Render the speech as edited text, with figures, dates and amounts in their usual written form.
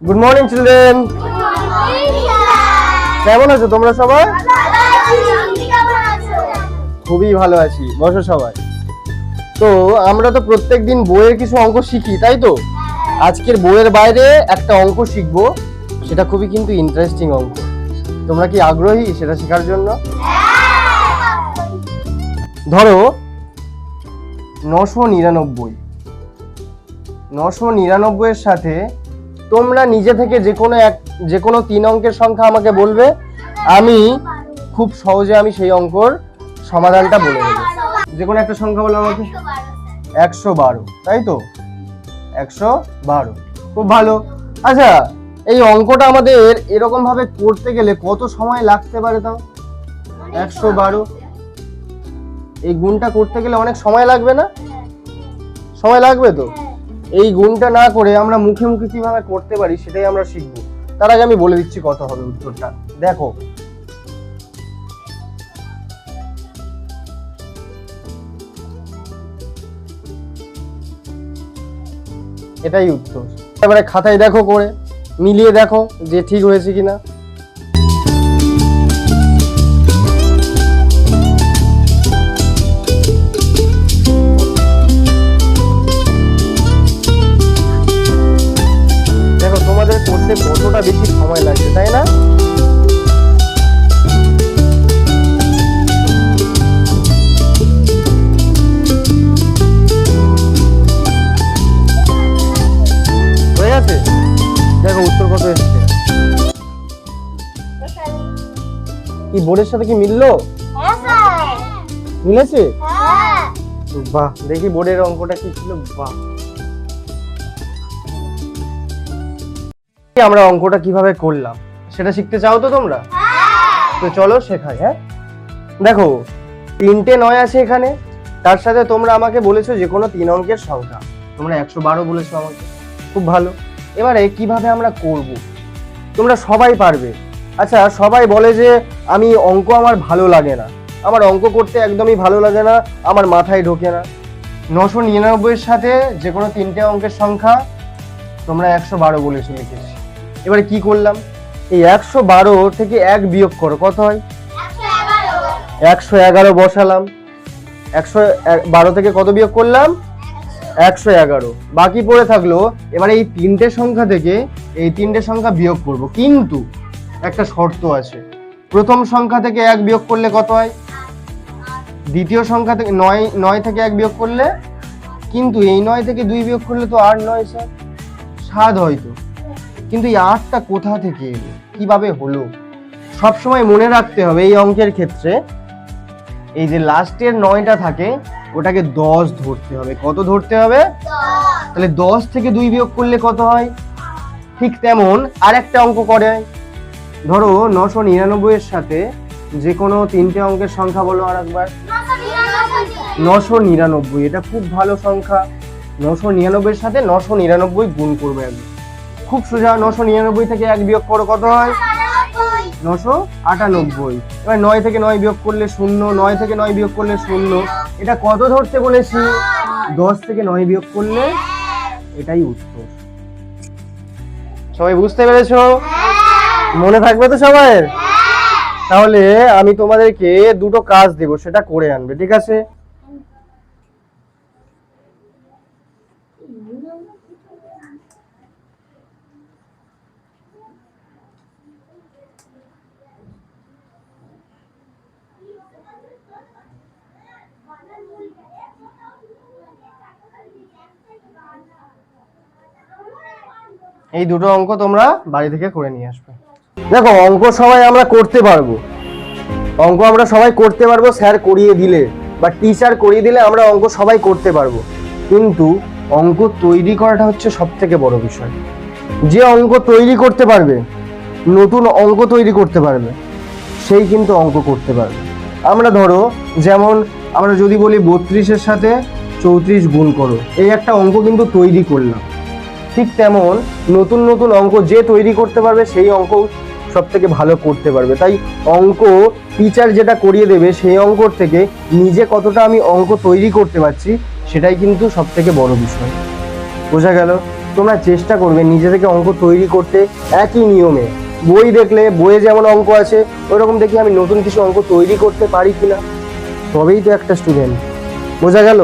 Good morning children. কেমন আছো তোমরা সবাই? খুবই ভালো আছি। বসো সবাই। তো আমরা তো প্রত্যেকদিন বইয়ের কিছু অঙ্ক শিখি, তাই তো? আজকের বইয়ের বাইরে একটা অঙ্ক শিখবো, সেটা খুবই কিন্তু ইন্টারেস্টিং অঙ্ক। তোমরা কি আগ্রহী সেটা শেখার জন্য? ধরো 999 এর সাথে তোমরা নিজে থেকে যে কোনো 3 অঙ্কের সংখ্যা আমাকে বলবে, আমি খুব সহজে আমি সেই অঙ্কর সমাধানটা বলে দেবো। যে কোনো একটা সংখ্যা বলো আমাকে। 112, তাই তো? 112, খুব ভালো। আচ্ছা, এই অঙ্কটা আমাদের এরকম ভাবে করতে গেলে কত সময় লাগতে পারে তাও? 112 এই গুণটা করতে গেলে অনেক সময় লাগবে না? সময় লাগবে তো। এই গুণটা না করে আমরা মুখে মুখে কিভাবে করতে পারি সেটাই আমরা শিখবো। তার আগে আমি বলে দিচ্ছি কত হবে উত্তরটা। দেখো, এটাই উত্তর। এবারে খাতায় দেখো, করে মিলিয়ে দেখো যে ঠিক হয়েছে কিনা। দেখো তোমাদের করতে কতটা বেশি সময় লাগছে, তাই না? হয়ে গেছে? দেখো উত্তর কত এসছে। কি বোর্ডের সাথে কি মিললো? মিলেছে? বাহ, দেখি বোর্ডের অঙ্কটা কি ছিল। বাহ, আমরা অঙ্কটা কিভাবে করলাম সেটা শিখতে চাও তো তোমরা? তো চলো শেখাই। হ্যাঁ, দেখো 3টে 9 আছে এখানে, তার সাথে তোমরা আমাকে বলেছো যে কোনো 3 অঙ্কের সংখ্যা। তোমরা 112 বলেছো আমাকে, খুব ভালো। এবারে কিভাবে আমরা করব তোমরা সবাই পারবে। আচ্ছা, সবাই বলে যে আমি অঙ্ক আমার ভালো লাগে না, আমার অঙ্ক করতে একদমই ভালো লাগে না, আমার মাথায় ঢোকে না। 999 এর সাথে যে কোনো 3টে অঙ্কের সংখ্যা তোমরা 112 বলেছো, লিখেছি। এবারে কি করলাম, এই 112 থেকে 1 বিয়োগ করো, কত হয়? 111 বসালাম। 112 থেকে কত বিয়োগ করলাম? 111। বাকি পড়ে থাকলো। এবারে এই 3টে সংখ্যা থেকে এই 3টে সংখ্যা বিয়োগ করব, কিন্তু একটা শর্ত আছে। প্রথম সংখ্যা থেকে 1 বিয়োগ করলে কত হয়? দ্বিতীয় সংখ্যা থেকে 9 থেকে 1 বিয়োগ করলে, কিন্তু এই 9 থেকে 2 বিয়োগ করলে তো 8 9 স্যার 7 হয়তো, কিন্তু এই 8টা কোথা থেকে এলো, কিভাবে হলো? সবসময় মনে রাখতে হবে এই অঙ্কের ক্ষেত্রে, এই যে লাস্টের 9টা থাকে ওটাকে 10 ধরতে হবে। কত ধরতে হবে? 10। তাহলে 10 থেকে 2 বিয়োগ করলে কত হয়? ঠিক তেমন আরেকটা অঙ্ক করে। ধরো 999 এর সাথে যে কোনো 3টে অঙ্কের সংখ্যা বলো আরেকবার। 999, এটা খুব ভালো সংখ্যা। 999 এর সাথে 999 গুণ করবে একবার, খুব সোজা। 999 থেকে 1 বিয়োগ করো, কত হয়? 998। এবার 9 থেকে 9 বিয়োগ করলে 0, 9 থেকে 9 বিয়োগ করলে 0। এটা কত ধরতে বলেছি? 10 থেকে 9 বিয়োগ করলে, এটাই উত্তর। সবাই বুঝতে পেরেছো? মনে থাকবে তো সবাই? তাহলে আমি তোমাদেরকে দুটো কাজ দেব, সেটা করে আনবে, ঠিক আছে? এই দুটো অঙ্ক তোমরা বাড়ি থেকে করে নিয়ে আসবে। দেখো, অঙ্ক সবাই আমরা করতে পারবো, অঙ্ক আমরা সবাই করতে পারবো। স্যার করিয়ে দিলে বা টিচার করিয়ে দিলে আমরা অঙ্ক সবাই করতে পারবো, কিন্তু অঙ্ক তৈরি করাটা হচ্ছে সব থেকে বড় বিষয়। যে অঙ্ক তৈরি করতে পারবে, নতুন অঙ্ক তৈরি করতে পারবে, সেই কিন্তু অঙ্ক করতে পারবে। আমরা ধরো, যেমন আমরা যদি বলি 32-এর সাথে 34 গুণ করো, এই একটা অঙ্ক কিন্তু তৈরি করলাম। ঠিক তেমন নতুন নতুন অঙ্ক যে তৈরি করতে পারবে সেই অঙ্ক সব থেকে ভালো করতে পারবে। তাই অঙ্ক টিচার যেটা করিয়ে দেবে সেই অঙ্কর থেকে নিজে কতটা আমি অঙ্ক তৈরি করতে পারছি, সেটাই কিন্তু সব থেকে বড় বিষয়। বোঝা গেল? তোমরা চেষ্টা করবে নিজে থেকে অঙ্ক তৈরি করতে একই নিয়মে। বই দেখলে বইয়ে যেমন অঙ্ক আছে ওইরকম দেখি আমি নতুন কিছু অঙ্ক তৈরি করতে পারি কিনা, তবেই তো একটা স্টুডেন্ট। বোঝা গেল?